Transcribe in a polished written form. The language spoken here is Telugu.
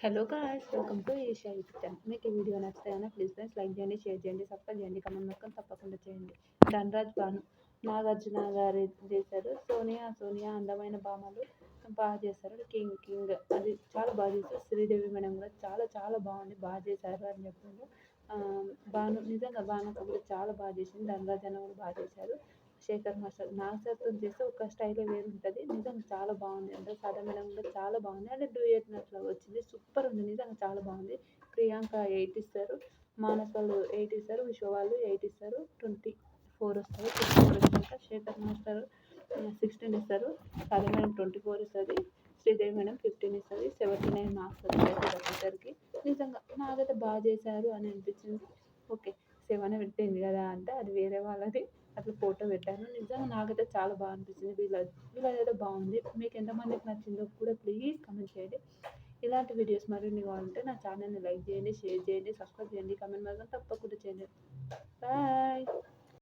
Hello guys, welcome to Asia YouTube channel. మీకు ఈ వీడియో నచ్చితే కనుక ప్లీజ్ ఫ్రెండ్స్ లైక్ చేయండి, షేర్ చేయండి, సబ్స్క్రైబ్ చేయండి, కమెంట్ మాత్రం తప్పకుండా చేయండి. ధనరాజ్ భాను నాగార్జున గారు చేశారు. సోనియా అందమైన భామలు బాగా చేశారు. కింగ్ అది చాలా బాగా చేశారు. శ్రీదేవి మేడం కూడా చాలా చాలా బాగుంది, బాగా చేశారు అని చెప్పారు. భాను నిజంగా భాను కూడా చాలా బాగా చేసింది. ధనరాజ్ అన్న కూడా బాగా చేశారు. శేఖర్ మాస్టర్ నాగచైతన్యతో చేస్తే ఒక స్టైల్ వేరు ఉంటుంది. నిజంగా చాలా బాగుంది. అంటే సాధన మేడం కూడా చాలా బాగుంది. అంటే డూయట్ అట్లా వచ్చింది, సూపర్ ఉంది. నిజంగా చాలా బాగుంది. ప్రియాంక 8 ఇస్తారు, మానస్ వాళ్ళు 8 ఇస్తారు, విశ్వ వాళ్ళు 8 ఇస్తారు, 24 వస్తారు. 24 వచ్చినాక శేఖర్ మాస్టర్ 16 ఇస్తారు, సాధన మేడం 24 ఇస్తుంది, శ్రీదేవి మేడం 15 ఇస్తుంది, 79 మార్క్స్ వస్తాయి ఇద్దరికి. నిజంగా నాకైతే బాగా చేశారు అని అనిపించింది. ఓకే, 7 పెట్టింది కదా అంటే అది వేరే వాళ్ళది, అట్లా ఫోటో పెట్టాను. నిజంగా నాకైతే చాలా బాగా అనిపించింది. వీళ్ళదైతే బాగుంది. మీకు ఎంతమందికి నచ్చిందో కూడా ప్లీజ్ కమెంట్ చేయండి. ఇలాంటి వీడియోస్ మరిన్ని కావాలంటే నా ఛానల్ని లైక్ చేయండి, షేర్ చేయండి, సబ్స్క్రైబ్ చేయండి, కమెంట్ మాత్రం తప్పకుండా చేయండి. బాయ్.